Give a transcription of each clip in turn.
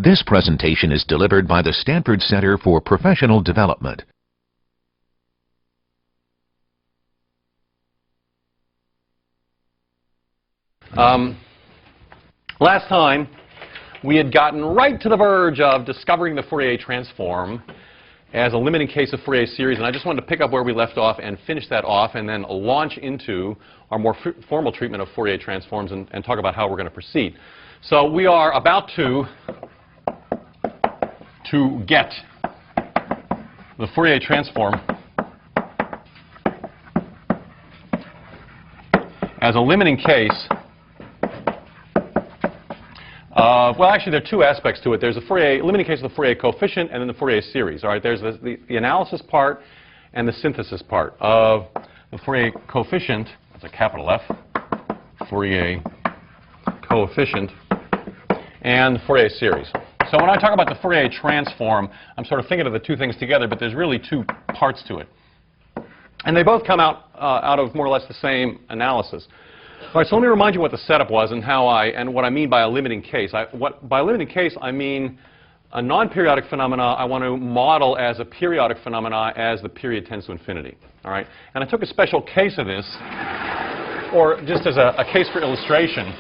This presentation is delivered by the Stanford Center for Professional Development. Last time, we had gotten right to the verge of discovering the Fourier transform as a limiting case of Fourier series, and I just wanted to pick up where we left off and finish that off and then launch into our more formal treatment of Fourier transforms and talk about how we're going to proceed. So we are about to get the Fourier transform as a limiting case of, well, actually, there are two aspects to it. There's a limiting case of the Fourier coefficient and then the Fourier series. All right, there's the analysis part and the synthesis part of the Fourier coefficient. That's a capital F, Fourier coefficient, and the Fourier series. So when I talk about the Fourier transform, I'm sort of thinking of the two things together, but there's really two parts to it. And they both come out of more or less the same analysis. All right, so let me remind you what the setup was and what I mean by a limiting case. By a limiting case, I mean a non-periodic phenomena I want to model as a periodic phenomena as the period tends to infinity. All right, and I took a special case of this, or just as a case for illustration.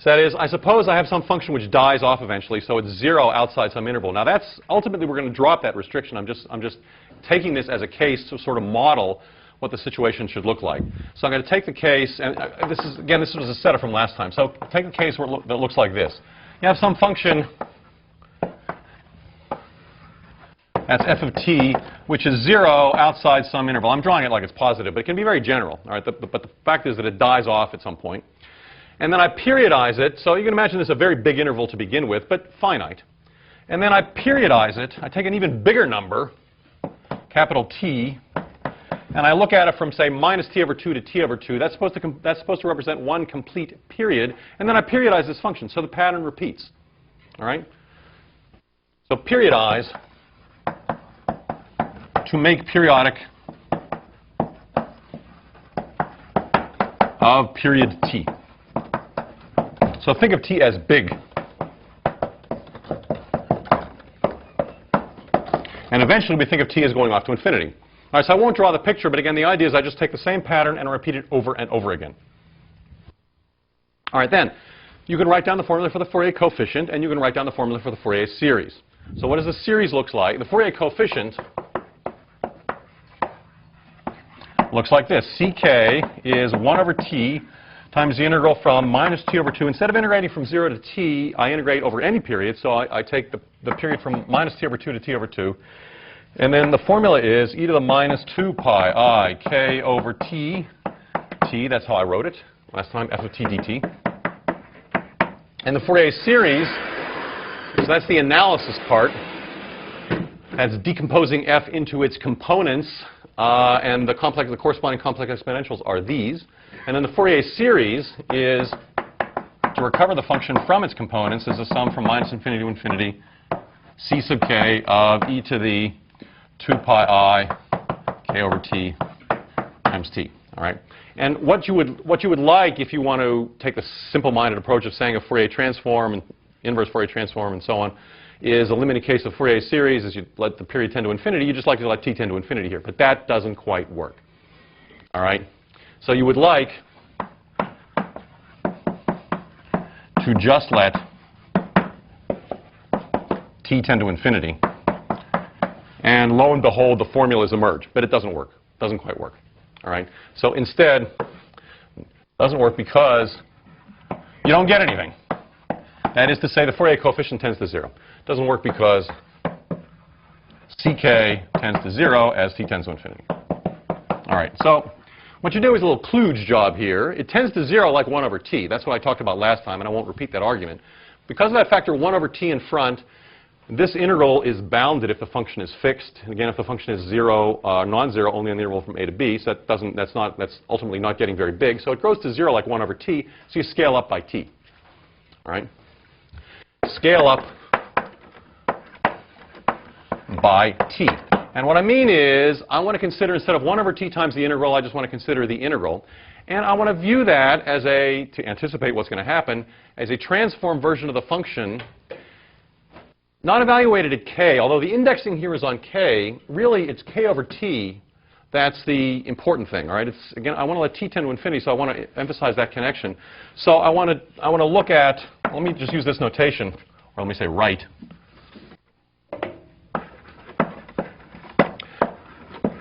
So that is, I suppose I have some function which dies off eventually, so it's 0 outside some interval. Now that's ultimately we're going to drop that restriction. I'm just taking this as a case to sort of model what the situation should look like. So I'm going to take the case, and this was a setup from last time. So take a case that looks like this. You have some function that's f of t, which is 0 outside some interval. I'm drawing it like it's positive, but it can be very general. All right, but the fact is that it dies off at some point. And then I periodize it. So you can imagine this is a very big interval to begin with, but finite. And then I periodize it. I take an even bigger number, capital T, and I look at it from, say, minus t over 2 to t over 2. That's supposed to represent one complete period. And then I periodize this function, so the pattern repeats. All right? So periodize to make periodic of period t. So think of t as big. And eventually we think of t as going off to infinity. All right, so I won't draw the picture, but again, the idea is I just take the same pattern and repeat it over and over again. All right, then, you can write down the formula for the Fourier coefficient, and you can write down the formula for the Fourier series. So what does the series look like? The Fourier coefficient looks like this. Ck is 1 over t times the integral from minus t over 2. Instead of integrating from 0 to t, I integrate over any period. So I take the period from minus t over 2 to t over 2. And then the formula is e to the minus 2 pi I k over t. T, that's how I wrote it last time, f of t dt. And the Fourier series, so that's the analysis part. That's decomposing f into its components. And the corresponding complex exponentials are these. And then the Fourier series is to recover the function from its components as a sum from minus infinity to infinity c sub k of e to the 2 pi I k over t times t. All right. And what you would like if you want to take the simple-minded approach of saying a Fourier transform and inverse Fourier transform and so on is a limiting case of Fourier series as you let the period tend to infinity. You just like to let t tend to infinity here, but that doesn't quite work. All right. So you would like to just let t tend to infinity, and lo and behold, the formulas emerge. But it doesn't work. It doesn't quite work. All right. So instead, it doesn't work because you don't get anything. That is to say, the Fourier coefficient tends to 0. It doesn't work because ck tends to 0 as t tends to infinity. All right. So what you do is a little kludge job here. It tends to 0 like 1 over t. That's what I talked about last time, and I won't repeat that argument. Because of that factor 1 over t in front, this integral is bounded if the function is fixed. And again, if the function is non-zero, only on the interval from a to b, so that's ultimately not getting very big. So it grows to 0 like 1 over t, so you scale up by t. All right? Scale up by t. And what I mean is, I want to consider, instead of 1 over t times the integral, I just want to consider the integral. And I want to view that as a, to anticipate what's going to happen, as a transformed version of the function, not evaluated at k, although the indexing here is on k. Really, it's k over t that's the important thing, all right? It's, again, I want to let t tend to infinity, so I want to emphasize that connection. So I want to look at, let me just use this notation, or let me say write.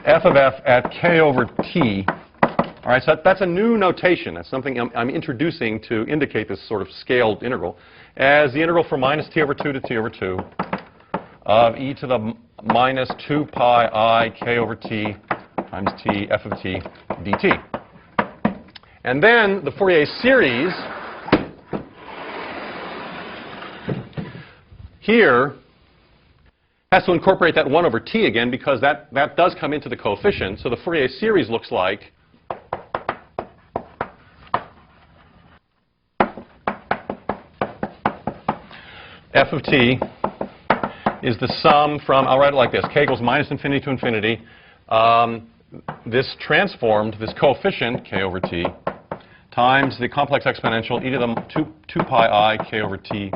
F of f at k over t. All right, so that's a new notation. That's something I'm introducing to indicate this sort of scaled integral as the integral from minus t over 2 to t over 2 of e to the minus 2 pi I k over t times t f of t dt. And then the Fourier series here has to incorporate that 1 over t again, because that does come into the coefficient. So the Fourier series looks like f of t is the sum from, I'll write it like this, k goes minus infinity to infinity. This transformed, this coefficient, k over t, times the complex exponential e to the 2 pi I k over t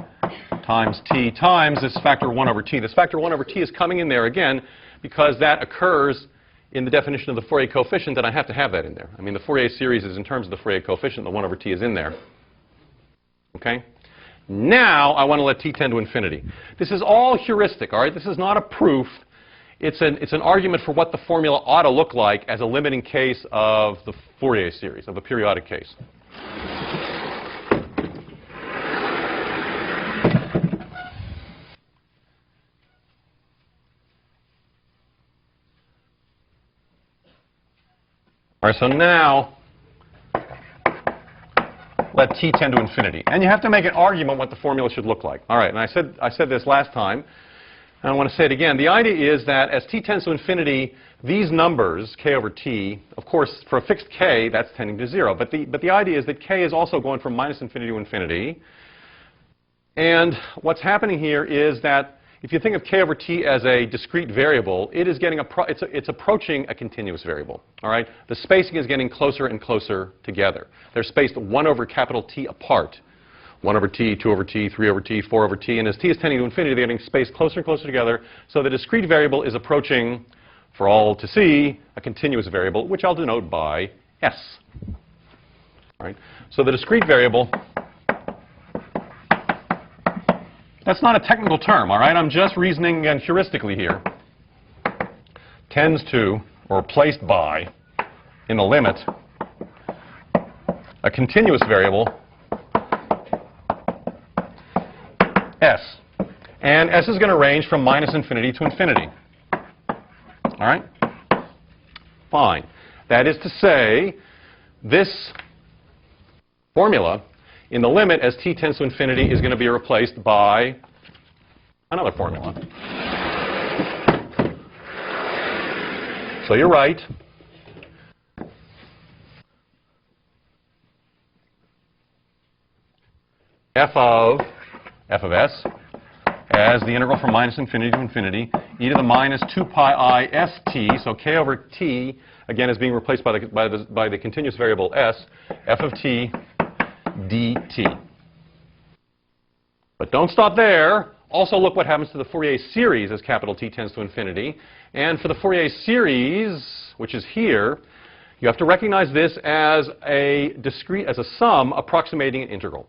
times t times this factor 1 over t. This factor 1 over t is coming in there again because that occurs in the definition of the Fourier coefficient, and I have to have that in there. I mean, the Fourier series is in terms of the Fourier coefficient. The 1 over t is in there. Okay? Now I want to let t tend to infinity. This is all heuristic, all right? This is not a proof. It's an argument for what the formula ought to look like as a limiting case of the Fourier series, of a periodic case. All right, so now let t tend to infinity. And you have to make an argument what the formula should look like. All right, and I said this last time, and I want to say it again. The idea is that as t tends to infinity, these numbers, k over t, of course, for a fixed k, that's tending to 0. But the idea is that k is also going from minus infinity to infinity. And what's happening here is that if you think of k over t as a discrete variable, it is getting it's approaching a continuous variable. All right? The spacing is getting closer and closer together. They're spaced 1 over capital T apart. 1 over t, 2 over t, 3 over t, 4 over t. And as t is tending to infinity, they're getting spaced closer and closer together. So the discrete variable is approaching, for all to see, a continuous variable, which I'll denote by S. All right? So the discrete variable, that's not a technical term, all right? I'm just reasoning again heuristically here. Tends to, or placed by, in the limit, a continuous variable, S. And S is going to range from minus infinity to infinity. All right? Fine. That is to say, this formula in the limit as t tends to infinity is going to be replaced by another formula. So you're right. F of s as the integral from minus infinity to infinity, e to the minus 2 pi I st, so k over t, again, is being replaced by the continuous variable s, f of t dt. But don't stop there. Also look what happens to the Fourier series as capital T tends to infinity. And for the Fourier series, which is here, you have to recognize this as a sum approximating an integral.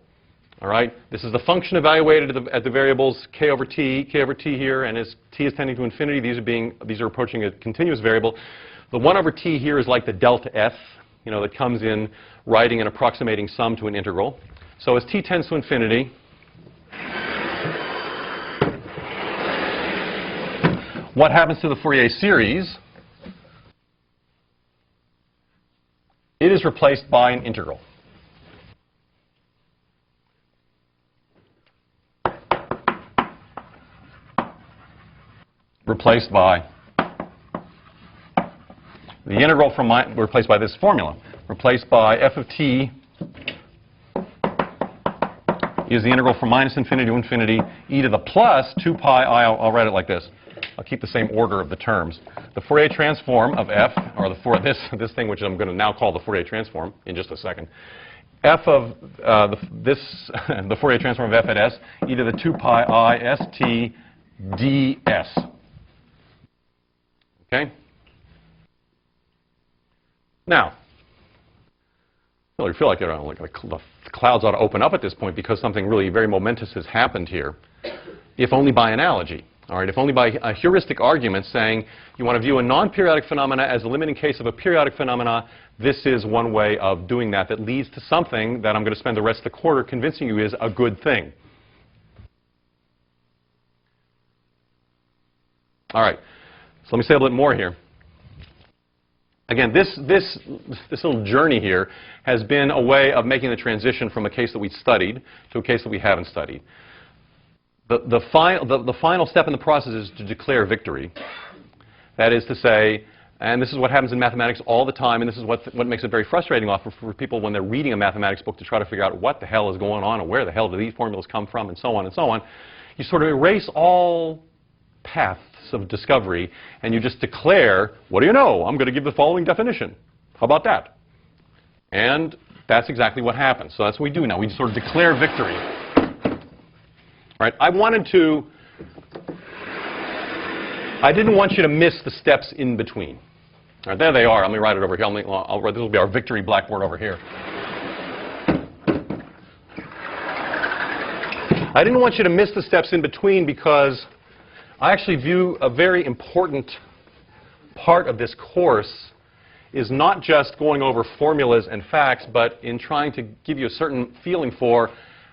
All right? This is the function evaluated at the variables k over t here, and as t is tending to infinity, these are approaching a continuous variable. The 1 over t here is like the delta f, you know, that comes in writing an approximating sum to an integral. So as t tends to infinity, what happens to the Fourier series? It is replaced by an integral. Replaced by the integral from replaced by this formula. Replaced by f of t is the integral from minus infinity to infinity, e to the plus 2 pi I, I'll write it like this, I'll keep the same order of the terms. The Fourier transform of f, or this thing which I'm going to now call the Fourier transform in just a second. F of the Fourier transform of f at s, e to the 2 pi I s t ds. Okay? Now, I feel like, the clouds ought to open up at this point because something really very momentous has happened here, if only by analogy. All right, if only by a heuristic argument saying you want to view a non-periodic phenomena as a limiting case of a periodic phenomena, this is one way of doing that that leads to something that I'm going to spend the rest of the quarter convincing you is a good thing. All right, so let me say a little bit more here. Again, this little journey here has been a way of making the transition from a case that we studied to a case that we haven't studied. The final step in the process is to declare victory. That is to say, and this is what happens in mathematics all the time, and this is what makes it very frustrating often for people when they're reading a mathematics book to try to figure out what the hell is going on and where the hell do these formulas come from and so on and so on. You sort of erase all paths of discovery and you just declare, what do you know? I'm going to give the following definition. How about that? And that's exactly what happens. So that's what we do now. We sort of declare victory. Right? I didn't want you to miss the steps in between. All right, there they are. Let me write it over here. This will be our victory blackboard over here. I didn't want you to miss the steps in between because I actually view a very important part of this course is not just going over formulas and facts, but in trying to give you a certain feeling for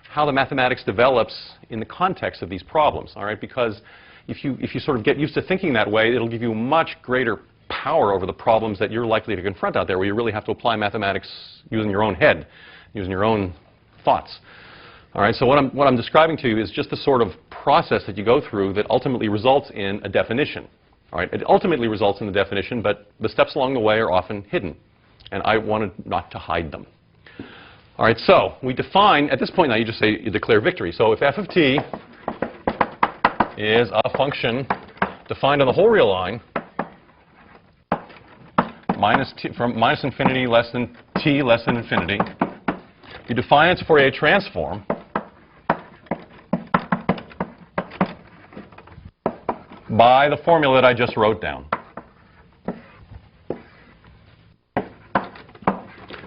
how the mathematics develops in the context of these problems, all right? Because if you sort of get used to thinking that way, it'll give you much greater power over the problems that you're likely to confront out there, where you really have to apply mathematics using your own head, using your own thoughts. All right, so what I'm describing to you is just the sort of process that you go through that ultimately results in a definition. All right, it ultimately results in the definition, but the steps along the way are often hidden, and I wanted not to hide them. All right, so we define, at this point now, you declare victory. So if f of t is a function defined on the whole real line, from minus infinity less than t less than infinity, you define its Fourier transform by the formula that I just wrote down.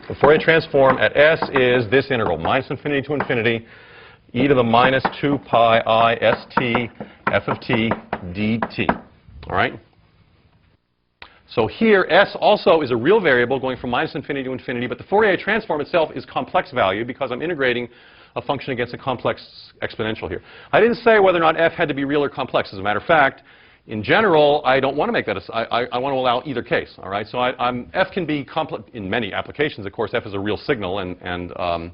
The Fourier transform at S is this integral, minus infinity to infinity, e to the minus 2 pi I s t f of t dt. All right? So here, S also is a real variable going from minus infinity to infinity, but the Fourier transform itself is complex value because I'm integrating a function against a complex exponential here. I didn't say whether or not f had to be real or complex. As a matter of fact, in general, I don't want to make that I want to allow either case. All right, so f can be complex in many applications. Of course, f is a real signal, and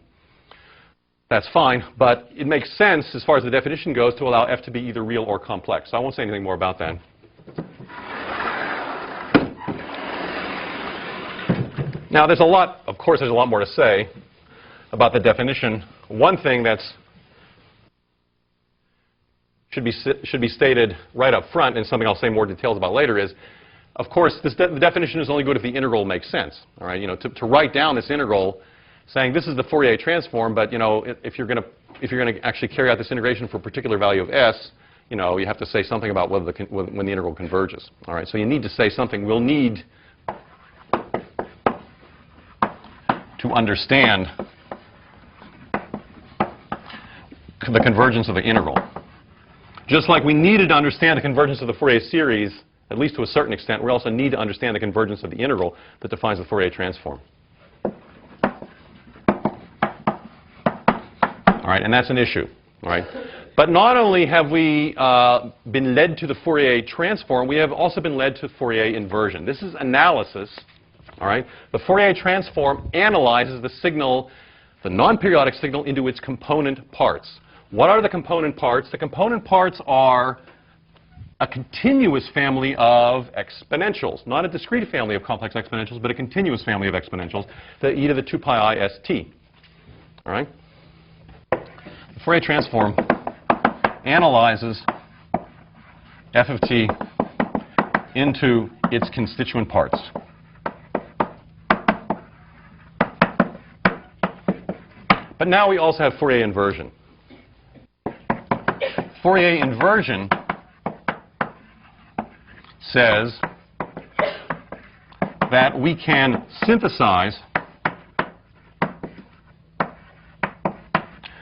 that's fine. But it makes sense, as far as the definition goes, to allow f to be either real or complex. So I won't say anything more about that. Now, there's a lot. Of course, there's a lot more to say about the definition. One thing that's should be stated right up front, and something I'll say more details about later, is, of course, the definition is only good if the integral makes sense. All right, you know, to write down this integral, saying this is the Fourier transform, but you know, if you're going to actually carry out this integration for a particular value of s, you know, you have to say something about whether when the integral converges. All right, so you need to say something. We'll need to understand the convergence of the integral. Just like we needed to understand the convergence of the Fourier series, at least to a certain extent, we also need to understand the convergence of the integral that defines the Fourier transform. All right, and that's an issue. All right, but not only have we been led to the Fourier transform, we have also been led to Fourier inversion. This is analysis. All right, the Fourier transform analyzes the signal, the non-periodic signal, into its component parts. What are the component parts? The component parts are a continuous family of exponentials, not a discrete family of complex exponentials, but a continuous family of exponentials, the e to the 2 pi I s t. All right? The Fourier transform analyzes f of t into its constituent parts. But now we also have Fourier inversion. Fourier inversion says that we can synthesize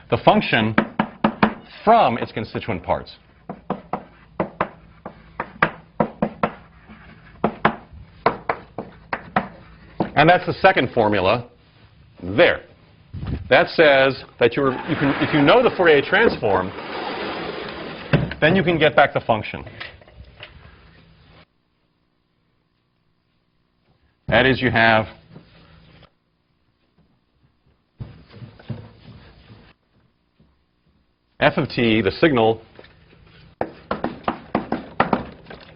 the function from its constituent parts. And that's the second formula there. That says that if you know the Fourier transform, then you can get back the function. That is, you have f of t, the signal,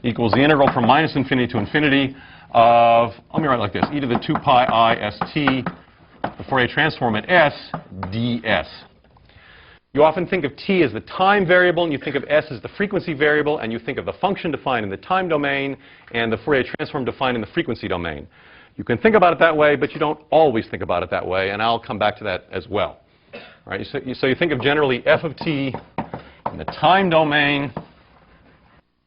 equals the integral from minus infinity to infinity of, let me write it like this, e to the 2 pi I s t, the Fourier transform at s ds. You often think of t as the time variable, and you think of s as the frequency variable, and you think of the function defined in the time domain and the Fourier transform defined in the frequency domain. You can think about it that way, but you don't always think about it that way, and I'll come back to that as well. All right, so you think of generally f of t in the time domain,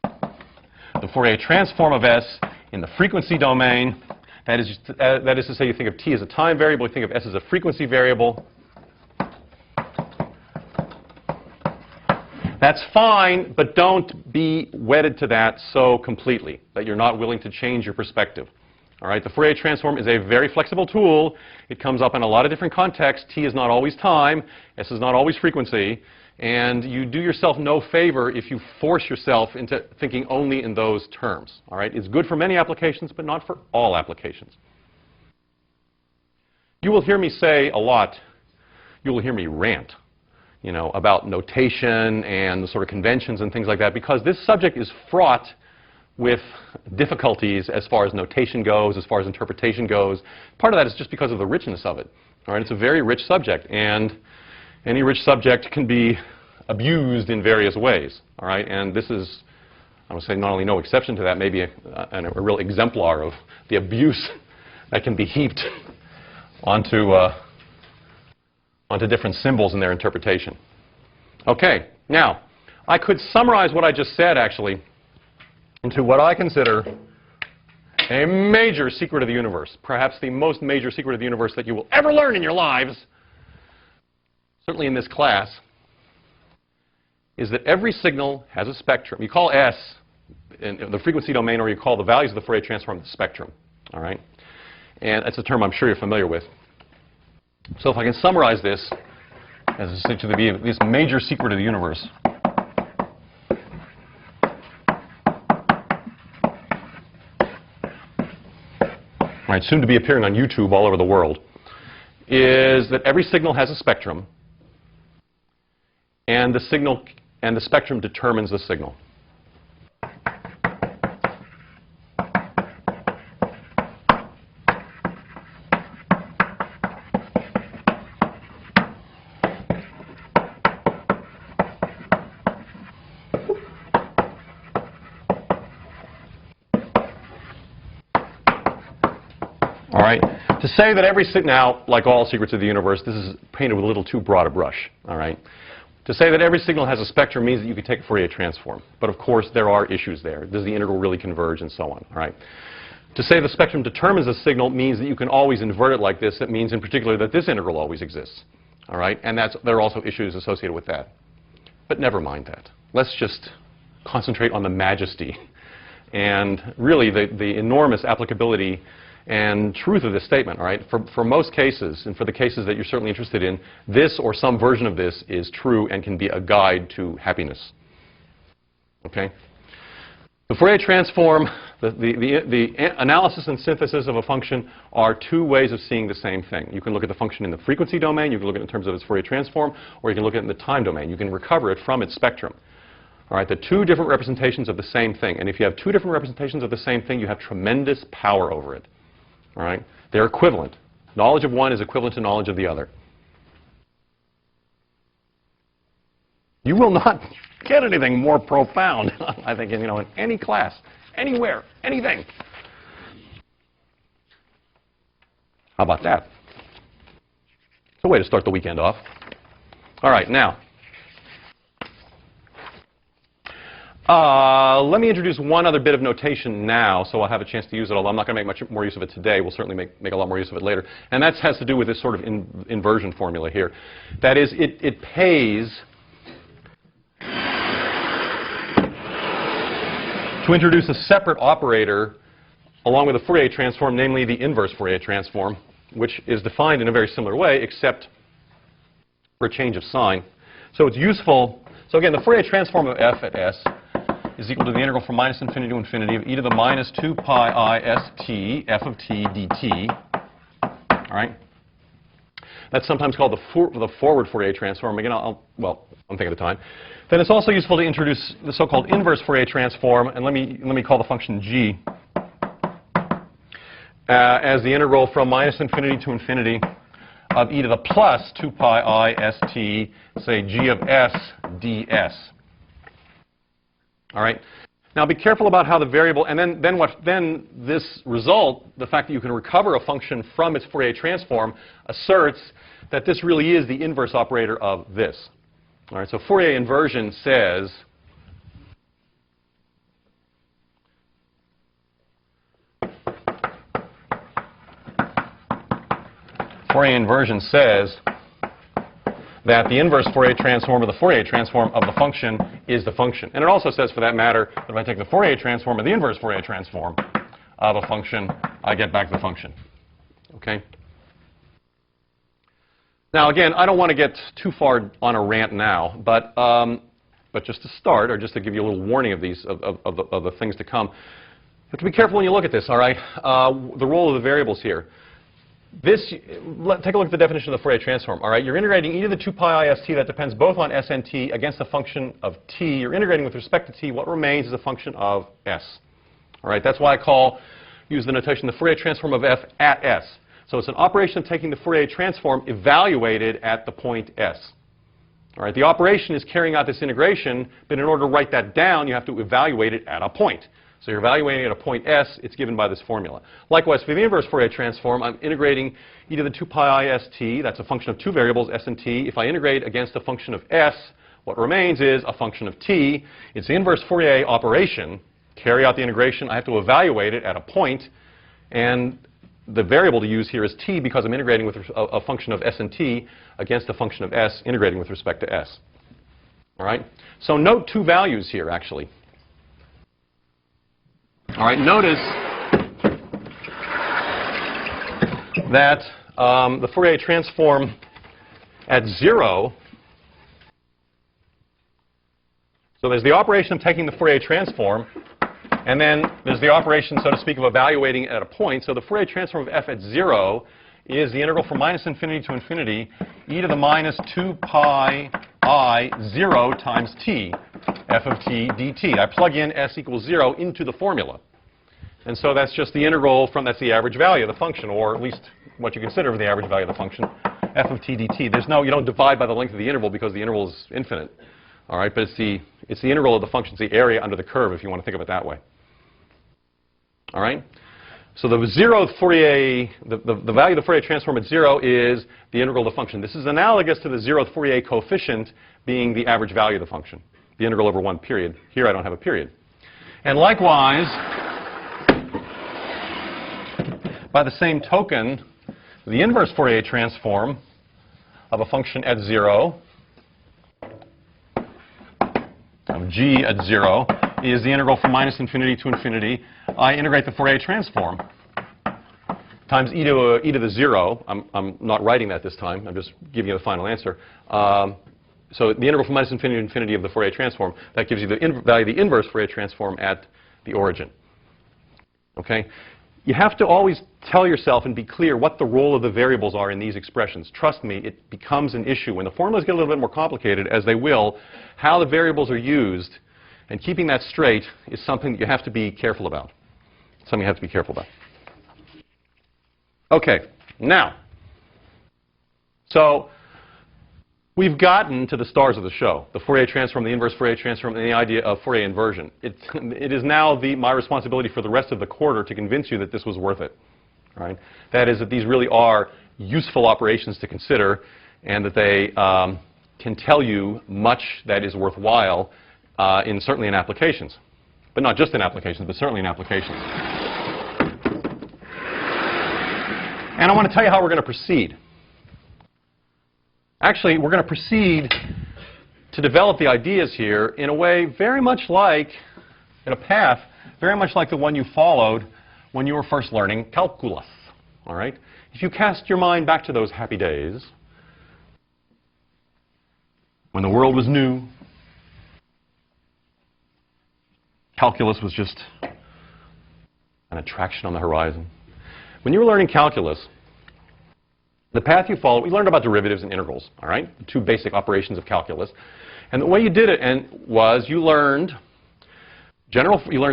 the Fourier transform of s in the frequency domain. That is to say, you think of t as a time variable, you think of s as a frequency variable. That's fine, but don't be wedded to that so completely that you're not willing to change your perspective. All right, the Fourier transform is a very flexible tool. It comes up in a lot of different contexts. T is not always time, S is not always frequency, and you do yourself no favor if you force yourself into thinking only in those terms. All right, it's good for many applications, but not for all applications. You will hear me say a lot, you will hear me rant, you know, about notation and the sort of conventions and things like that, because this subject is fraught with difficulties as far as notation goes, as far as interpretation goes. Part of that is just because of the richness of it. All right, it's a very rich subject, and any rich subject can be abused in various ways. All right, and this is, I would say, not only no exception to that, maybe a real exemplar of the abuse that can be heaped onto different symbols in their interpretation. Okay, now I could summarize what I just said actually into what I consider a major secret of the universe, perhaps the most major secret of the universe that you will ever learn in your lives, certainly in this class, is that every signal has a spectrum. You call S in the frequency domain, or you call the values of the Fourier transform the spectrum. All right? And that's a term I'm sure you're familiar with. So if I can summarize this as essentially to be this major secret of the universe, right, soon to be appearing on YouTube all over the world, is that every signal has a spectrum, and the signal and the spectrum determines the signal. All right. To say that every signal, now, like all secrets of the universe, this is painted with a little too broad a brush. All right. To say that every signal has a spectrum means that you can take a Fourier transform. But of course, there are issues there. Does the integral really converge, and so on. All right. To say the spectrum determines a signal means that you can always invert it like this. That means, in particular, that this integral always exists. All right. And there are also issues associated with that. But never mind that. Let's just concentrate on the majesty and really the enormous applicability and truth of this statement. All right. For most cases, and for the cases that you're certainly interested in, this or some version of this is true and can be a guide to happiness. Okay. The Fourier transform, the analysis and synthesis of a function are two ways of seeing the same thing. You can look at the function in the frequency domain, you can look at it in terms of its Fourier transform, or you can look at it in the time domain. You can recover it from its spectrum. All right, the two different representations of the same thing. And if you have two different representations of the same thing, you have tremendous power over it. All right? They're equivalent. Knowledge of one is equivalent to knowledge of the other. You will not get anything more profound, I think, in any class anywhere, anything. How about that? It's a way to start the weekend off. All right, now, let me introduce one other bit of notation now, so I'll have a chance to use it, although I'm not going to make much more use of it today. We'll certainly make a lot more use of it later. And that has to do with this sort of inversion formula here. That is, it pays to introduce a separate operator along with a Fourier transform, namely the inverse Fourier transform, which is defined in a very similar way, except for a change of sign. So it's useful. So again, the Fourier transform of f at s is equal to the integral from minus infinity to infinity of e to the minus 2 pi I s t f of t dt. All right? That's sometimes called the forward Fourier transform. Again, well, one thing at a time. Then it's also useful to introduce the so-called inverse Fourier transform, and let me call the function g as the integral from minus infinity to infinity of e to the plus 2 pi I s t, say g of s ds. All right. Now be careful about how the variable, and then this result, the fact that you can recover a function from its Fourier transform, asserts that this really is the inverse operator of this. All right. So Fourier inversion says that the inverse Fourier transform of the Fourier transform of the function is the function. And it also says, for that matter, that if I take the Fourier transform of the inverse Fourier transform of a function, I get back the function. Okay? Now, again, I don't want to get too far on a rant now, but just to start, or just to give you a little warning of these, of the things to come, you have to be careful when you look at this, all right? The role of the variables here. Take a look at the definition of the Fourier transform. All right, you're integrating e to the 2 pi I s t that depends both on s and t against a function of t. You're integrating with respect to t. What remains is a function of s. All right, that's why I use the notation the Fourier transform of f at s. So it's an operation of taking the Fourier transform evaluated at the point s. All right, the operation is carrying out this integration, but in order to write that down, you have to evaluate it at a point. So you're evaluating at a point s, it's given by this formula. Likewise, for the inverse Fourier transform, I'm integrating e to the 2 pi I s t, that's a function of two variables, s and t. If I integrate against a function of s, what remains is a function of t. It's the inverse Fourier operation. Carry out the integration, I have to evaluate it at a point, and the variable to use here is t because I'm integrating with a function of s and t against a function of s, integrating with respect to s. All right? So note two values here, actually. All right, notice that the Fourier transform at 0, so there's the operation of taking the Fourier transform, and then there's the operation, so to speak, of evaluating at a point. So the Fourier transform of f at 0 is the integral from minus infinity to infinity, e to the minus 2 pi I 0 times t, f of t dt. I plug in s equals 0 into the formula. And so that's just the integral from, that's the average value of the function, or at least what you consider the average value of the function, f of t dt. There's no, you don't divide by the length of the interval because the interval is infinite. All right, but it's the integral of the function, it's the area under the curve, if you want to think of it that way. All right? So the zeroth Fourier, the value of the Fourier transform at 0 is the integral of the function. This is analogous to the zeroth Fourier coefficient being the average value of the function, the integral over one period. Here I don't have a period. And likewise, by the same token, the inverse Fourier transform of a function at 0, of g at 0, is the integral from minus infinity to infinity. I integrate the Fourier transform times e to the 0. I'm not writing that this time. I'm just giving you the final answer. So the integral from minus infinity to infinity of the Fourier transform, that gives you the value of the inverse Fourier transform at the origin. Okay? You have to always tell yourself and be clear what the role of the variables are in these expressions. Trust me, it becomes an issue. When the formulas get a little bit more complicated, as they will, how the variables are used, and keeping that straight is something that you have to be careful about. Something you have to be careful about. Okay, now, so we've gotten to the stars of the show, the Fourier transform, the inverse Fourier transform, and the idea of Fourier inversion. It is now my responsibility for the rest of the quarter to convince you that this was worth it. Right? That is, that these really are useful operations to consider, and that they can tell you much that is worthwhile, certainly in applications. But not just in applications, but certainly in applications. And I want to tell you how we're going to proceed. Actually, we're going to proceed to develop the ideas here in a way very much like, in a path, very much like the one you followed when you were first learning calculus. All right? If you cast your mind back to those happy days, when the world was new, calculus was just an attraction on the horizon. When you were learning calculus, the path you followed, we learned about derivatives and integrals, all right? The two basic operations of calculus. And the way you did it was you learned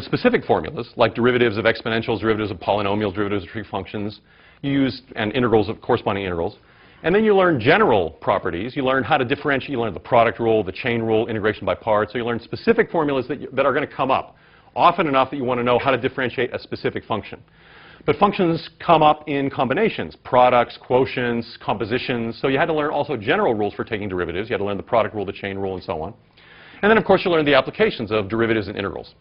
specific formulas, like derivatives of exponentials, derivatives of polynomials, derivatives of trig functions, and integrals of corresponding integrals. And then you learn general properties. You learn how to differentiate. You learn the product rule, the chain rule, integration by parts. So you learn specific formulas that are going to come up often enough that you want to know how to differentiate a specific function. But functions come up in combinations, products, quotients, compositions. So you had to learn also general rules for taking derivatives. You had to learn the product rule, the chain rule, and so on. And then, of course, you learn the applications of derivatives and integrals.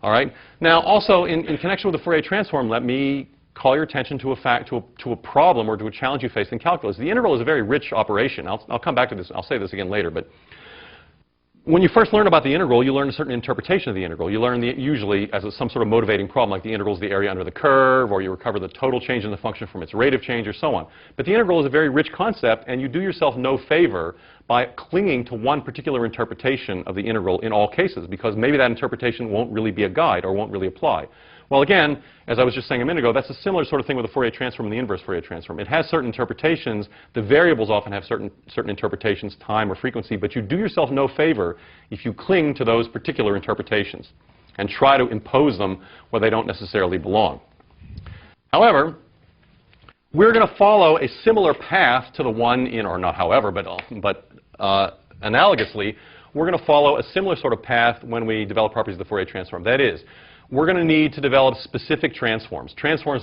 All right? Now, also, in connection with the Fourier transform, let me call your attention to a problem or to a challenge you face in calculus. The integral is a very rich operation. I'll come back to this. I'll say this again later. But when you first learn about the integral, you learn a certain interpretation of the integral. You learn usually as some sort of motivating problem, like the integral is the area under the curve, or you recover the total change in the function from its rate of change, or so on. But the integral is a very rich concept, and you do yourself no favor by clinging to one particular interpretation of the integral in all cases, because maybe that interpretation won't really be a guide or won't really apply. Well, again, as I was just saying a minute ago, that's a similar sort of thing with the Fourier transform and the inverse Fourier transform. It has certain interpretations. The variables often have certain interpretations, time or frequency, but you do yourself no favor if you cling to those particular interpretations and try to impose them where they don't necessarily belong. However, we're going to follow a similar path to the one in, or not however, but analogously, we're going to follow a similar sort of path when we develop properties of the Fourier transform. That is, we're going to need to develop specific transforms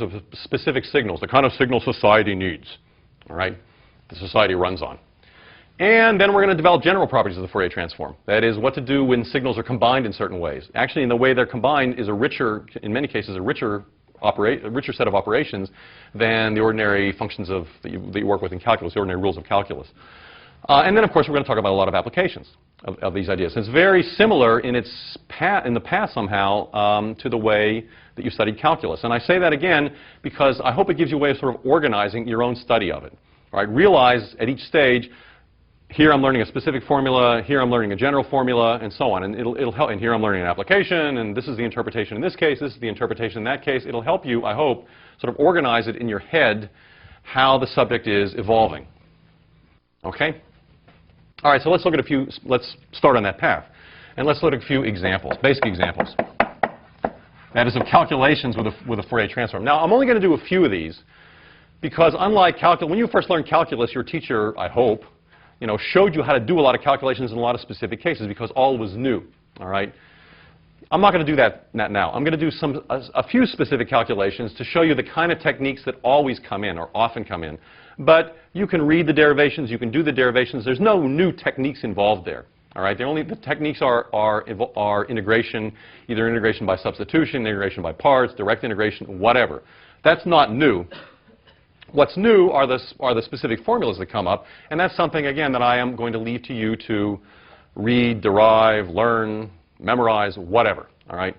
of specific signals, the kind of signal society needs, all right, the society runs on. And then we're going to develop general properties of the Fourier transform. That is, what to do when signals are combined in certain ways. Actually, in the way they're combined is in many cases, a richer set of operations than the ordinary functions that you work with in calculus, the ordinary rules of calculus. And then, of course, we're going to talk about a lot of applications of these ideas. And it's very similar in the past somehow to the way that you studied calculus. And I say that again because I hope it gives you a way of sort of organizing your own study of it. All right? Realize at each stage, here I'm learning a specific formula, here I'm learning a general formula, and so on. And it'll help. And here I'm learning an application, and this is the interpretation in this case, this is the interpretation in that case. It'll help you, I hope, sort of organize it in your head how the subject is evolving. Okay? All right, so let's start on that path. And let's look at a few examples, basic examples. That is of calculations with a Fourier transform. Now, I'm only going to do a few of these because unlike calculus, when you first learned calculus, your teacher, I hope, showed you how to do a lot of calculations in a lot of specific cases because all was new, all right? I'm not going to do that now. I'm going to do a few specific calculations to show you the kind of techniques that always come in or often come in. But you can read the derivations, you can do the derivations. There's no new techniques involved there. All right? The techniques are integration, either integration by substitution, integration by parts, direct integration, whatever. That's not new. What's new are the specific formulas that come up, and that's something, again, that I am going to leave to you to read, derive, learn, memorize, whatever. All right?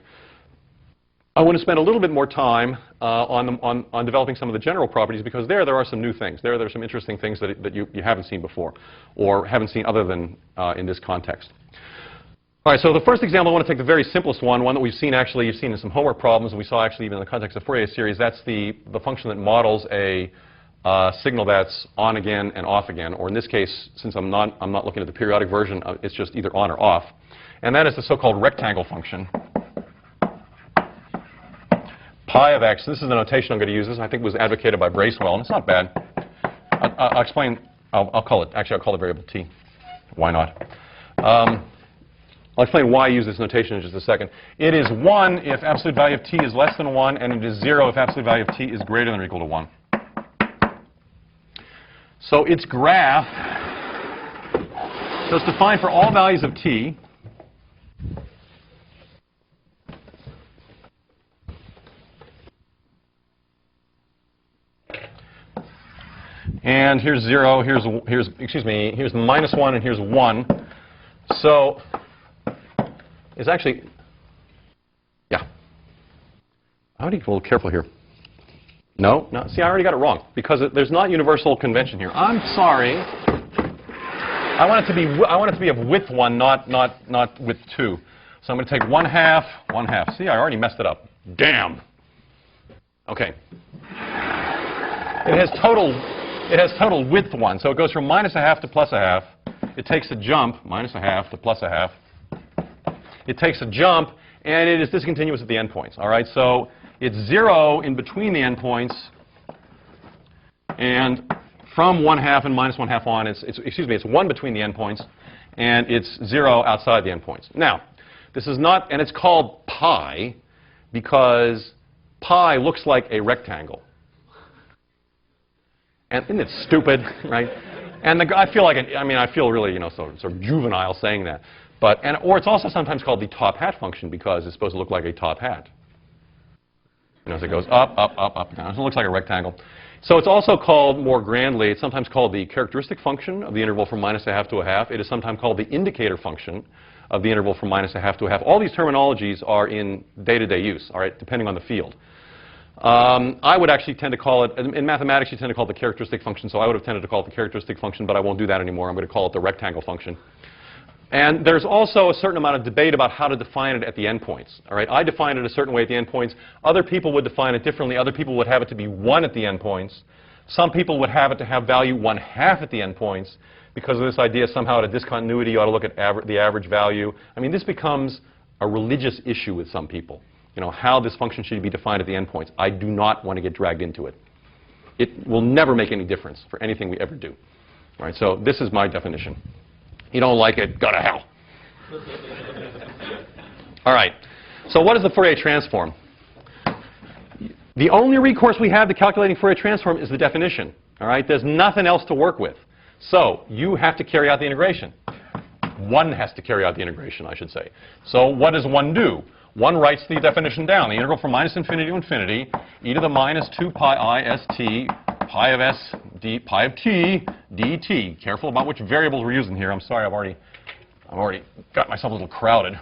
I want to spend a little bit more time on developing some of the general properties because there are some new things. There are some interesting things that you haven't seen before or haven't seen other than in this context. All right, so the first example, I want to take the very simplest one that we've seen actually, you've seen in some homework problems, and we saw actually even in the context of Fourier series. That's the function that models a signal that's on again and off again, or in this case, since I'm not looking at the periodic version, it's just either on or off. And that is the so-called rectangle function. Pi of x, this is the notation I'm going to use. This, I think, was advocated by Bracewell, and it's not bad. I'll explain. I'll call it variable t. Why not? I'll explain why I use this notation in just a second. It is 1 if absolute value of t is less than 1, and it is 0 if absolute value of t is greater than or equal to 1. So its graph, so it's defined for all values of t. And here's 0, here's minus 1, and here's 1. So it's actually, yeah. I want to be a little careful here. No, see, I already got it wrong because there's not universal convention here. I'm sorry. I want it to be of width 1, not width 2. So I'm going to take 1/2, 1/2. See, I already messed it up. Damn. Okay. It has total width 1, so it goes from -1/2 to +1/2. It takes a jump, -1/2 to +1/2. It takes a jump, and it is discontinuous at the endpoints. All right, so it's 0 in between the endpoints, and from 1/2 and -1/2 on, it's 1 between the endpoints, and it's 0 outside the endpoints. Now, this is not, and it's called pi because pi looks like a rectangle. And isn't it stupid, right? And I feel like, I feel really, sort of juvenile saying that. Or it's also sometimes called the top hat function because it's supposed to look like a top hat. As it goes up, up, up, up, down. So it looks like a rectangle. So it's also called, more grandly, it's sometimes called the characteristic function of the interval from -1/2 to 1/2. It is sometimes called the indicator function of the interval from -1/2 to 1/2. All these terminologies are in day-to-day use, all right, depending on the field. I would actually tend to call it, in mathematics you tend to call it the characteristic function, so I would have tended to call it the characteristic function, but I won't do that anymore. I'm going to call it the rectangle function. And there's also a certain amount of debate about how to define it at the endpoints. All right, I define it a certain way at the endpoints. Other people would define it differently. Other people would have it to be 1 at the endpoints. Some people would have it to have value 1/2 at the endpoints because of this idea somehow at a discontinuity you ought to look at the average value. This becomes a religious issue with some people. How this function should be defined at the endpoints. I do not want to get dragged into it. It will never make any difference for anything we ever do. All right, so this is my definition. You don't like it, go to hell. All right, so what is the Fourier transform? The only recourse we have to calculating Fourier transform is the definition. All right, there's nothing else to work with. So you have to carry out the integration. One has to carry out the integration, I should say. So what does one do? One writes the definition down. The integral from -∞ to infinity, e to the -2 pi I st pi of s d pi of t dt. Careful about which variables we're using here. I'm sorry, I've already got myself a little crowded.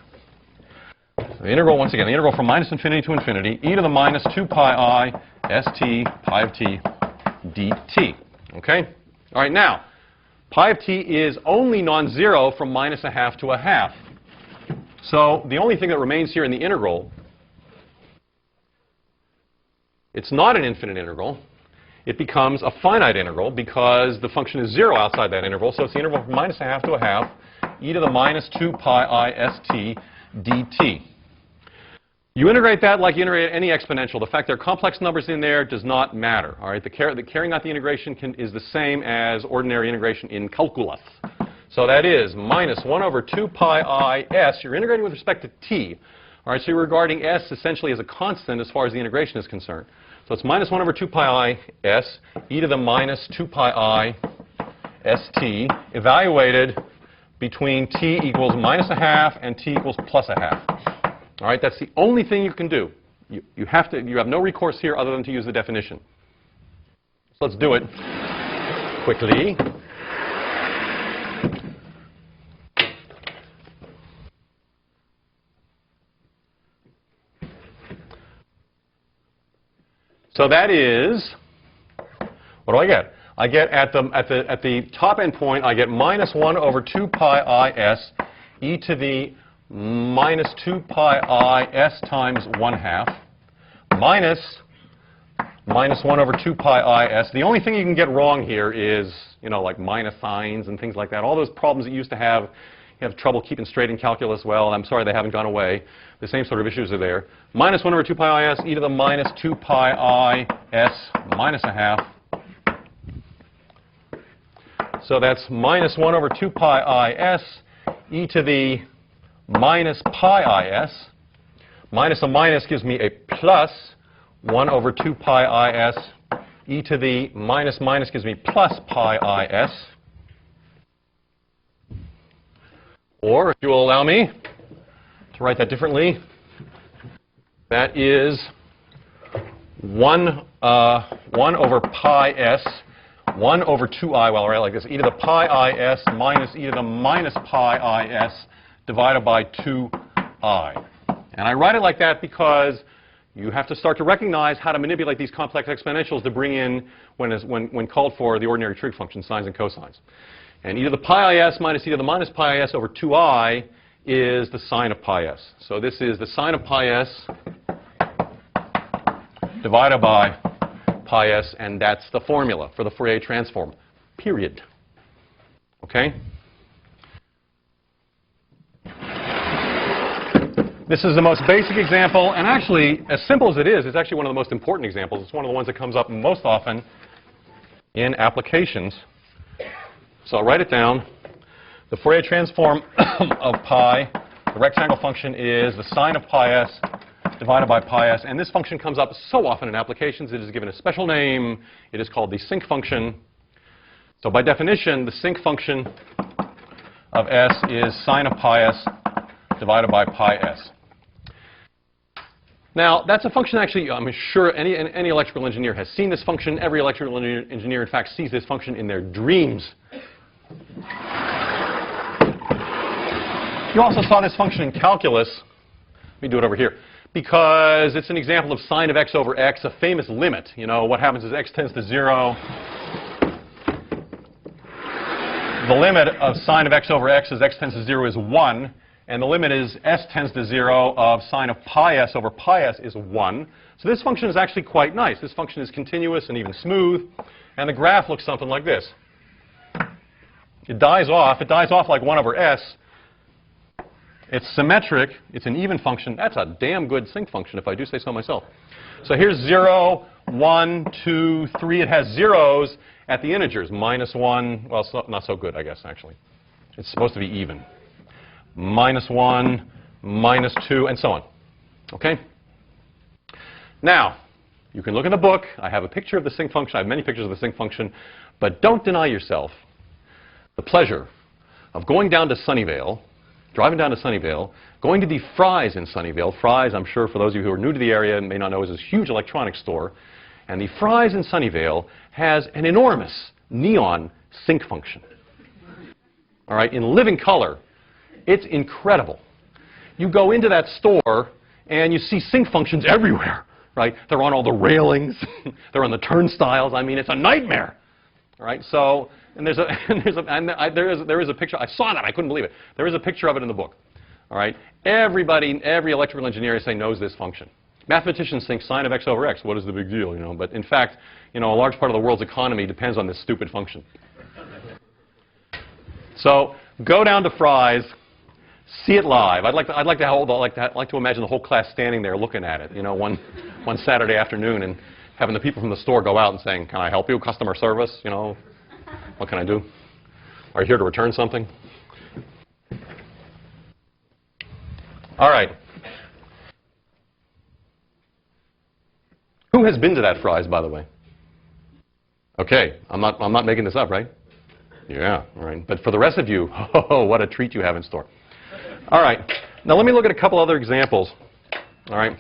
So the integral, once again, the integral from -∞ to infinity, e to the -2 pi I st pi of t dt. Okay? All right, now, pi of t is only non-zero from -1/2 to 1/2. So the only thing that remains here in the integral, it's not an infinite integral. It becomes a finite integral because the function is 0 outside that interval. So it's the interval from -1/2 to 1/2, e to the -2 pi I st dt. You integrate that like you integrate any exponential. The fact there are complex numbers in there does not matter. All right, the carrying out the integration is the same as ordinary integration in calculus. So that is -1/2 pi I s. You're integrating with respect to t. All right, so you're regarding s essentially as a constant as far as the integration is concerned. So it's -1/2 pi I s, e to the -2 pi I st, evaluated between t equals -1/2 and t equals +1/2. All right, that's the only thing you can do. You have no recourse here other than to use the definition. So let's do it quickly. So that is, what do I get? I get at the top end point, I get -1/2 pi I s e to the -2 pi I s times 1/2 minus -1/2 pi I s. The only thing you can get wrong here is, like minus signs and things like that. All those problems that you used to have, you have trouble keeping straight in calculus. Well, I'm sorry they haven't gone away. The same sort of issues are there. -1/2 pi I s e to the -2 pi I s minus 1/2 So that's minus 1 over 2 pi is e to the minus pi is. Minus a minus gives me a plus 1 over 2 pi is. E to the minus minus gives me plus pi is. Or, if you will allow me to write that differently, that is 1 over pi s, 1 over 2i, well, I'll write it like this, e to the pi is minus e to the minus pi is divided by 2i. And I write it like that because you have to start to recognize how to manipulate these complex exponentials to bring in, when called for, the ordinary trig function, sines and cosines. And e to the pi is minus e to the minus pi is over 2i is the sine of pi s. So this is the sine of pi s divided by pi s, and that's the formula for the Fourier transform, period. Okay? This is the most basic example, and actually, as simple as it is, it's actually one of the most important examples. It's one of the ones that comes up most often in applications. So I'll write it down. The Fourier transform of pi, the rectangle function, is the sine of pi s divided by pi s. And this function comes up so often in applications, it is given a special name. It is called the sinc function. So by definition, the sinc function of s is sine of pi s divided by pi s. Now, that's a function actually, I'm sure any electrical engineer has seen this function. Every electrical engineer, in fact, sees this function in their dreams. You also saw this function in calculus. Let me do it over here. Because it's an example of sine of x over x, a famous limit. You know, what happens is x tends to 0. The limit of sine of x over x as x tends to 0 is 1. And the limit is s tends to 0 of sine of pi s over pi s is 1. So this function is actually quite nice. This function is continuous and even smooth. And the graph looks something like this. It dies off. It dies off like 1 over s. It's symmetric. It's an even function. That's a damn good sinc function, if I do say so myself. So here's 0, 1, 2, 3. It has zeros at the integers. Minus 1. Well, not so good, I guess, actually. It's supposed to be even. Minus 1, minus 2, and so on. Okay? Now, you can look in the book. I have a picture of the sinc function. I have many pictures of the sinc function. But don't deny yourself the pleasure of going down to Sunnyvale, driving down to Sunnyvale, going to the Fry's in Sunnyvale. Fry's, I'm sure for those of you who are new to the area may not know, is this huge electronics store. And the Fry's in Sunnyvale has an enormous neon sinc function. All right, in living color. It's incredible. You go into that store and you see sinc functions everywhere, right? They're on all the railings. They're on the turnstiles. I mean, it's a nightmare. All right, so, and there is a picture. I saw that. I couldn't believe it. There is a picture of it in the book. All right, every electrical engineer I say knows this function. Mathematicians think sine of x over x. What is the big deal, you know? But in fact, you know, a large part of the world's economy depends on this stupid function. So go down to Fry's. See it live. I'd like to imagine the whole class standing there looking at it, you know, one Saturday afternoon, and having the people from the store go out and saying, "Can I help you? Customer service, you know, what can I do? Are you here to return something?" All right. Who has been to that Fry's, by the way? Okay, I'm not making this up, right? Yeah, all right. But for the rest of you, oh, what a treat you have in store. All right. Now let me look at a couple other examples. All right.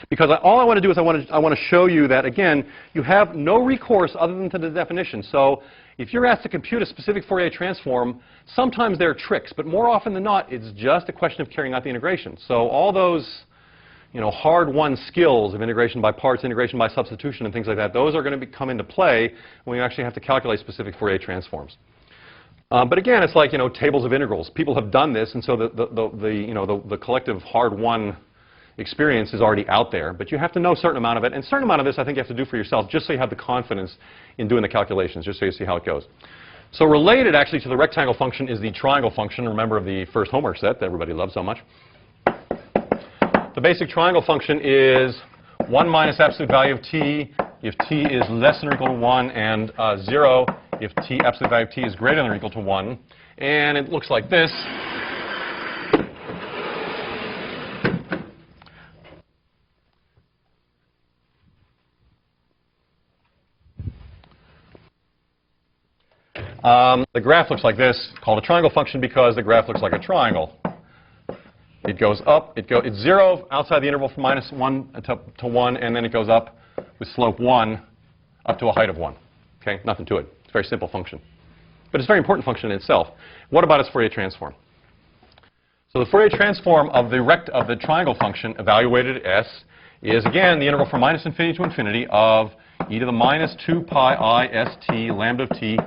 Because all I want to do is I want to show you that, again, you have no recourse other than to the definition. So if you're asked to compute a specific Fourier transform, sometimes there are tricks, but more often than not, it's just a question of carrying out the integration. So all those, you know, hard-won skills of integration by parts, integration by substitution, and things like that, those are going to come into play when you actually have to calculate specific Fourier transforms. But again, it's like, you know, tables of integrals. People have done this, and so the collective hard-won experience is already out there. But you have to know a certain amount of it, and a certain amount of this I think you have to do for yourself, just so you have the confidence in doing the calculations, just so you see how it goes. So related, actually, to the rectangle function is the triangle function. Remember, of the first homework set that everybody loves so much. The basic triangle function is 1 minus absolute value of t if t is less than or equal to 1 and 0 if t, absolute value of t is greater than or equal to 1. And it looks like this. The graph looks like this, called a triangle function because the graph looks like a triangle. It goes up, it's 0 outside the interval from -1 to 1, and then it goes up with slope 1 up to a height of 1. Okay, nothing to it. It's a very simple function. But it's a very important function in itself. What about its Fourier transform? So the Fourier transform of the triangle function evaluated at S is, again, the integral from -infinity to infinity of e to the minus 2 pi I st lambda of t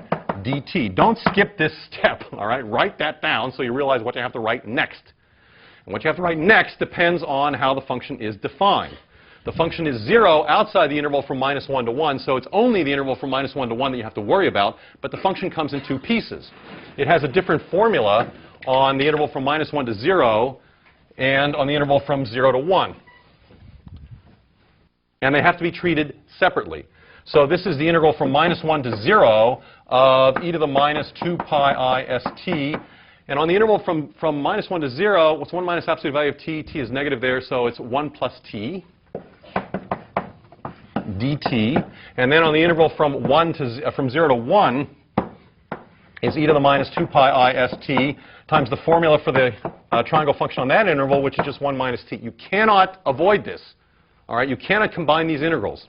dt. Don't skip this step, all right? Write that down so you realize what you have to write next. And what you have to write next depends on how the function is defined. The function is 0 outside the interval from -1 to 1, so it's only the interval from -1 to 1 that you have to worry about, but the function comes in two pieces. It has a different formula on the interval from -1 to 0 and on the interval from 0 to 1. And they have to be treated separately. So this is the integral from -1 to 0 of e to the minus 2 pi I st. And on the interval from -1 to 0, what's 1 minus absolute value of t? T is negative there, so it's 1 plus t dt. And then on the interval from 0 to 1 is e to the minus 2 pi I st times the formula for the triangle function on that interval, which is just 1 minus t. You cannot avoid this. All right, you cannot combine these integrals.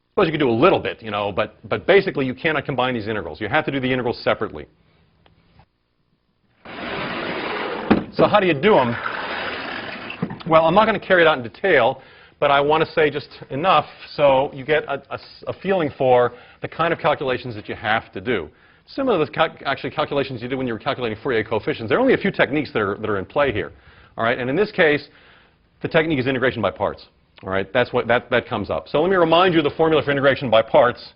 I suppose you could do a little bit, you know, but basically you cannot combine these integrals. You have to do the integrals separately. So how do you do them? Well, I'm not going to carry it out in detail, but I want to say just enough so you get a feeling for the kind of calculations that you have to do. Similar to the actually calculations you did when you were calculating Fourier coefficients. There are only a few techniques that are in play here. All right, and in this case, the technique is integration by parts. All right, that's what that comes up. So let me remind you of the formula for integration by parts.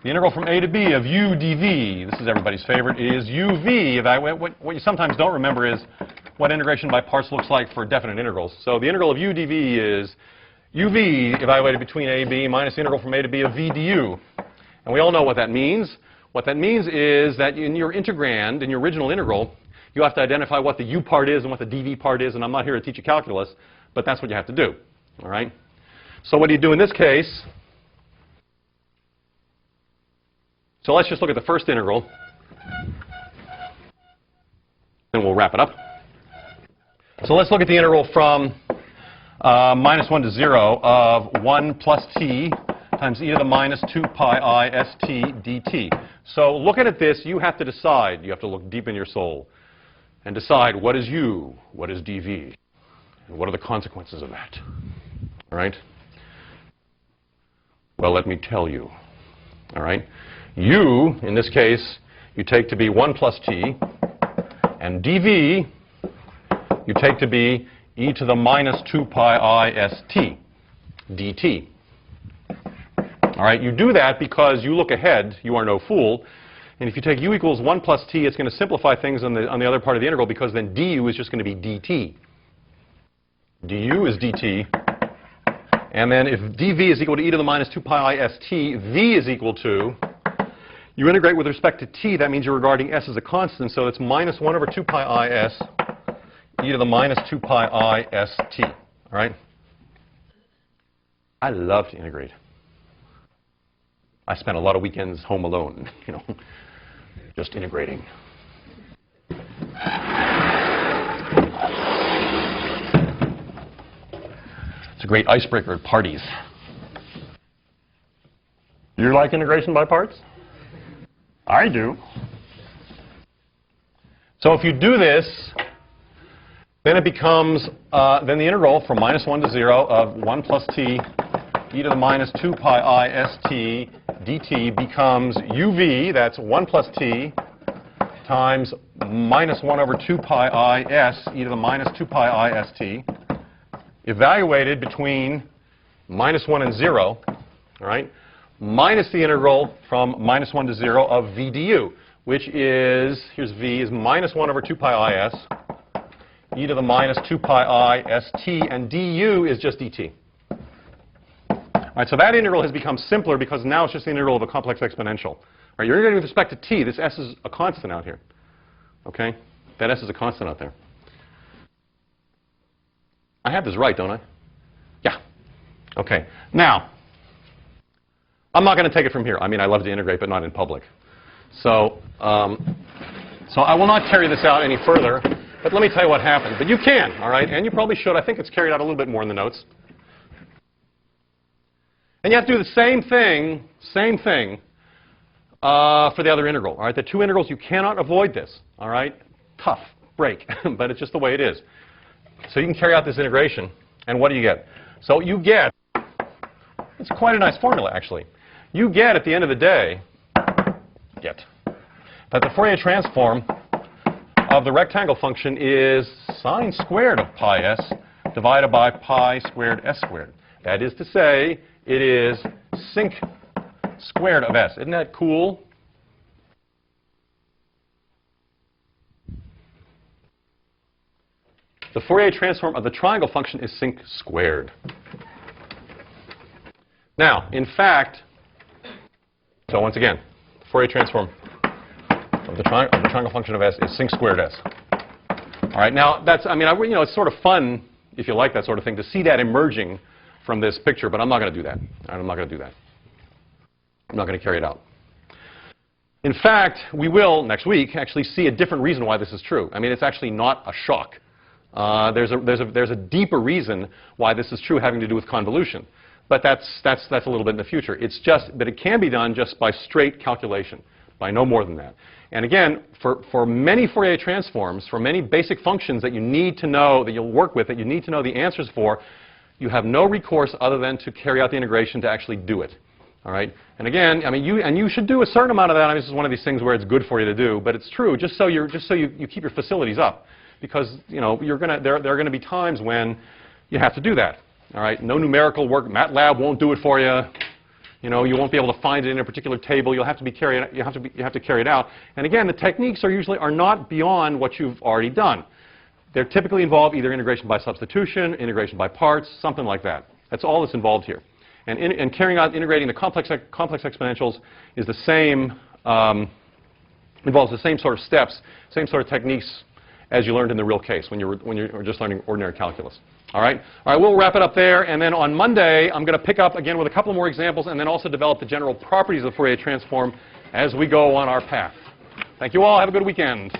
The integral from a to b of u dv, this is everybody's favorite, is uv. What you sometimes don't remember is what integration by parts looks like for definite integrals. So the integral of u dv is uv evaluated between a and b minus the integral from a to b of v du. And we all know what that means. What that means is that in your integrand, in your original integral, you have to identify what the u part is and what the dv part is. And I'm not here to teach you calculus, but that's what you have to do. All right? So what do you do in this case? So let's just look at the first integral, and we'll wrap it up. So let's look at the integral from -1 to 0 of 1 plus t times e to the minus 2 pi I st dt. So looking at this, you have to decide. You have to look deep in your soul and decide what is u, what is dv, and what are the consequences of that. All right? Well, let me tell you. All right? U, in this case, you take to be 1 plus t, and dv, you take to be e to the minus 2 pi I st dt. All right? You do that because you look ahead. You are no fool. And if you take u equals 1 plus t, it's going to simplify things on the other part of the integral because then du is just going to be dt. du is dt. And then if dv is equal to e to the minus 2 pi I st, v is equal to, you integrate with respect to t, that means you're regarding s as a constant, so it's minus 1 over 2 pi I s e to the minus 2 pi I st. All right? I love to integrate. I spent a lot of weekends home alone, you know, just integrating. It's a great icebreaker at parties. You like integration by parts? I do. So if you do this, then it becomes, then the integral from -1 to 0 of 1 plus t e to the minus 2 pi I st dt becomes uv, that's 1 plus t, times minus 1 over 2 pi I s e to the minus 2 pi I st, evaluated between -1 and 0, all right, minus the integral from -1 to 0 of v du, which is, here's v, is minus 1 over 2 pi I s e to the minus 2 pi I st, and du is just dt. right, so that integral has become simpler because now it's just the integral of a complex exponential. All right, you're integrating with respect to t. This s is a constant out here. Okay? That s is a constant out there. I have this right, don't I? Yeah. Okay. Now, I'm not going to take it from here. I mean, I love to integrate, but not in public. So I will not carry this out any further. But let me tell you what happened. But you can, all right? And you probably should. I think it's carried out a little bit more in the notes. And you have to do the same thing for the other integral. All right? The two integrals, you cannot avoid this. All right? Tough break, but it's just the way it is. So you can carry out this integration, and what do you get? So you get, it's quite a nice formula, actually. You get, at the end of the day, that the Fourier transform of the rectangle function is sine squared of pi s divided by pi squared s squared. That is to say, it is sinc squared of s. Isn't that cool? The Fourier transform of the triangle function is sinc squared. Now, in fact, so once again, the Fourier transform of the triangle function of s is sinc squared s. All right, now that's, I mean, you know, it's sort of fun, if you like that sort of thing, to see that emerging from this picture, but I'm not going to do that. All right, I'm not going to do that. I'm not going to carry it out. In fact, we will, next week, actually see a different reason why this is true. I mean, it's actually not a shock. There's a deeper reason why this is true having to do with convolution. But that's a little bit in the future. It's just that it can be done just by straight calculation, by no more than that. And again, for many Fourier transforms, for many basic functions that you need to know, that you'll work with, that you need to know the answers for, you have no recourse other than to carry out the integration to actually do it. All right? And again, I mean, you should do a certain amount of that. I mean, this is one of these things where it's good for you to do, but it's true, just so you keep your facilities up. Because, you know, there are going to be times when you have to do that. All right? No numerical work. MATLAB won't do it for you. You know, you won't be able to find it in a particular table. You have to carry it out. And again, the techniques are not beyond what you've already done. They typically involve either integration by substitution, integration by parts, something like that. That's all that's involved here. And carrying out integrating the complex exponentials is the same, involves the same sort of steps, same sort of techniques as you learned in the real case when you're just learning ordinary calculus. All right? All right, we'll wrap it up there. And then on Monday, I'm going to pick up again with a couple more examples and then also develop the general properties of the Fourier transform as we go on our path. Thank you all. Have a good weekend.